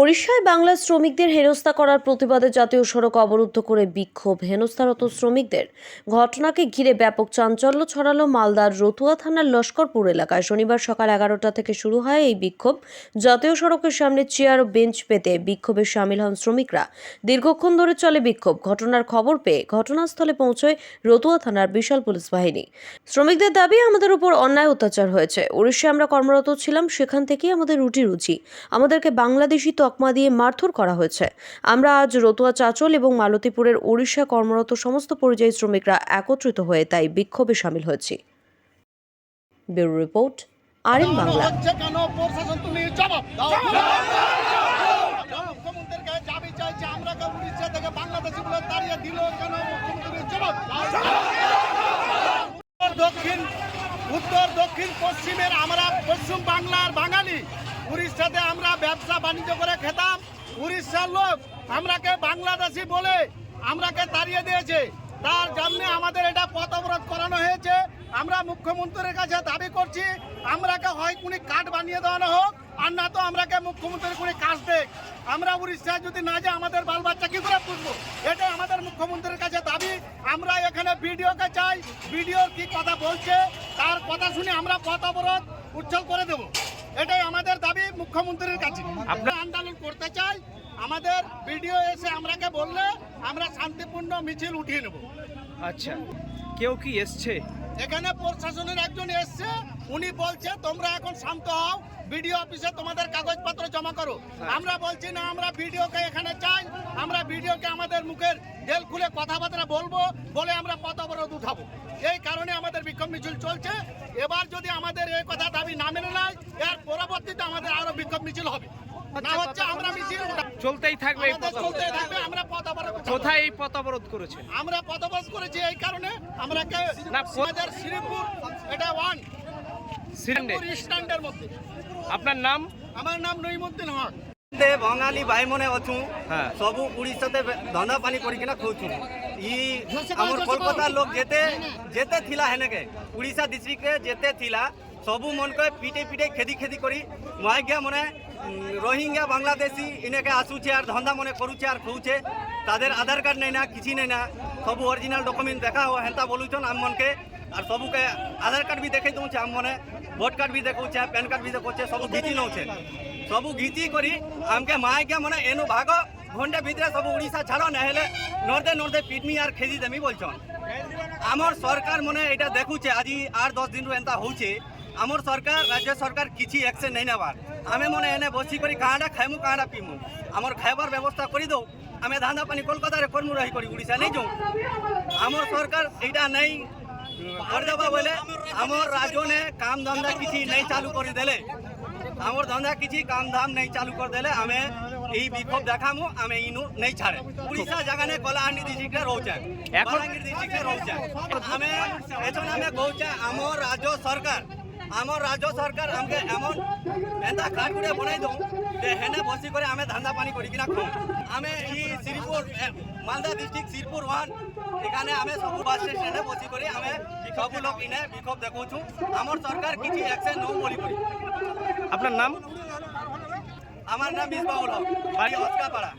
ওড়িশায় বাংলা শ্রমিকদের হেনস্থা করার প্রতিবাদে জাতীয় সড়ক অবরুদ্ধ করে বিক্ষোভ। হেনস্থারত শ্রমিকদের ঘটনাকে ঘিরে ব্যাপক চাঞ্চল্য ছড়ালো মালদার রতুয়া থানার লস্করপুর এলাকায়। শনিবার সকাল 11টা থেকে শুরু হয় এই বিক্ষোভ। জাতীয় সড়কের সামনে চেয়ার ও বেঞ্চ পেতে বিক্ষোভে সামিল হন শ্রমিকরা। দীর্ঘক্ষণ ধরে চলে বিক্ষোভ। ঘটনার খবর পেয়ে ঘটনাস্থলে পৌঁছয় রতুয়া থানার বিশাল পুলিশ বাহিনী। শ্রমিকদের দাবি, আমাদের উপর অন্যায় অত্যাচার হয়েছে। ওড়িশায় আমরা কর্মরত ছিলাম, সেখান থেকেই আমাদের রুটি আমাদেরকে বাংলাদেশি তকমা দিয়ে মারধর করা হয়েছে। আমরা আজ রতুয়া, চাচল এবং মালতীপুরের ওড়িশা কর্মরত সমস্ত পরিযায়ী শ্রমিকরা একত্রিত হয়ে তাই বিক্ষোভে সামিল হয়েছি। Bureau report, R Bangla. উত্তর দক্ষিণ পশ্চিমের আমরা পশ্চিম বাংলার বাঙালি, উড়িষ্যাতে আমরা ব্যবসা বাণিজ্য করে খেতাম। উড়িষ্যার লোক আমরাকে বাংলাদেশি বলে আমরাকে তাড়িয়ে দিয়েছে। তার জন্য আমাদের এটা পথ অবরোধ করানো হয়েছে। আমরা মুখ্যমন্ত্রীর কাছে দাবি করছি, আমরাকে হয় কোনো কার্ড বানিয়ে দেওয়ানো হোক, আর না তো আমরাকে মুখ্যমন্ত্রীর কোনো কাজ দেখ। আমরা উড়িষ্যায় যদি না যাই আমাদের বাল বাচ্চা কি করে পুষবো? এটাই আমাদের মুখ্যমন্ত্রীর কাছে দাবি। আমরা এখানে বিডিওকে চাই, বিডিও কি কথা বলছে তার কথা শুনে আমরা পথ অবরোধ উচ্ছল করে দেব। এটাই আমাদের দাবি মুখ্যমন্ত্রীর কাছে। আমরা আন্দোলন করতে চাই, আমাদের বিডিও এসে আমরাকে বললে আমরা শান্তিপূর্ণ মিছিল উঠিয়ে নেব। আচ্ছা, কেউ কি এসছে? এখানে প্রশাসনের একজন এসছে, উনি বলছে তোমরা এখন শান্ত হও, বিডিও অফিসে তোমাদের কাগজপত্র জমা করো। আমরা বলছি না, আমরা বিডিওকে এখানে চাই। আমরা বিডিওকে আমাদের মুখের দেল খুলে কথাবার্তা বলবো বলে আমরা পথ অবরোধ উঠাবো। এই কারণে আমাদের বিক্ষোভ মিছিল চলছে। এবার যদি আমাদের এই কথা দাবি না মেনে নেয়, এর পরবর্তীতে আমাদের আরো বিক্ষোভ মিছিল হবে। না হচ্ছে আমরা মিছিল চলতেই থাকবে, চলতেই থাকবে। আমরা পথ অবরোধ কোথায় এই পথ অবরোধ করেছে? আমরা পথ অবরোধ করেছি এই কারণে, আমরা আমাদের শ্রীপুর এটা ওয়ান স্ট্যান্ডের মধ্যে। আপনার নাম? আমার নাম নইমুদ্দিন হক। বঙালি ভাই মনে অছু, সবু উড়িষ্যাতে ধন্দা পানি করিকিনা খাউছু। আমার কলকাতার লোক যেতে যেতে থিলা হেনেকে উড়িষ্যা ডিস্ট্রিক্টে যেতে থিলা, সবু মনকে পিটে পিটে খেদি খেদি করি মাইগিয়া মনে রোহিঙ্গা বাংলাদেশি ইনেকে আসুছে আর ধন্দা মনে করুছে আর খাউছে। তাদের আধার কার্ড নেই না, কিছু নেই না, সবু অরিজিনাল ডকুমেন্ট দেখা হেন্তা বলুছন আম মনকে। আর সবুকে আধার কার্ড বি দেখাই দৌছে, আম মনে ভোট কার্ড বি দেখছে, প্যান কার্ড বি দেখছে, সবু ঘিচি নৌছে। সবু ঘিচি করি আমকে মাইকে মনে এনু ভাগ ঘন্টা ভিতরে সবু উড়িষ্যা ছাড়ো, না হলে নর্দে নর্দে পিটমি আর খেদি দেমি বলছন। আমার সরকার মনে এটা দেখুছে আজি 8-10 দিন এন্তা হচ্ছে। আমার সরকার, রাজ্য সরকার কিছু অ্যাকশন নেই নেবার। আমি মনে এনে বসি করি কাঁটা খাইমু কাঁটা পিমু, আমার খাইবার ব্যবস্থা করে দৌ। আমি ধান্দা পানি কলকাতার কর্ম রহি করি, উড়িষ্যা নেই যাও। আমার সরকার এইটা নেই করে দেবা বলে আমার রাজ্যনে কাম ধন্দা কিছু নেই চালু করে দেলে, আমার ধন্দা কিছু কাম ধাম নেই চালু করে দেলে আমি এই বিক্ষোভ দেখামু। আমি ইনু নেই ছাড়ে। উড়িষ্যা জায়গানে কলাহান্ডি ডিস্ট্রিক্টে রয়েছে, বলাঙ্গীর ডিস্ট্রিক্টে রয়েছে। আমি এখন আমি কৌছে আমার রাজ্য সরকার আমাকে এমন এন্তা কাঠ করে বনাই দো যে হেনে বসি করে আমি ধান্দা পানি করি কিনা খাও। আমি এই শ্রীপুর মালদা ডিস্ট্রিক্ট শ্রীপুর 1 এখানে আমি সবু বাস স্টেশনে বসি করে আমি সবু লোক ইনে বিক্ষোভ দেখুছু। আমার সরকার কিছু অ্যাকশন নৌ বলি করি। আপনার নাম? আমার নাম মিসবাউল হক, বাড়ি অস্কাপাড়া।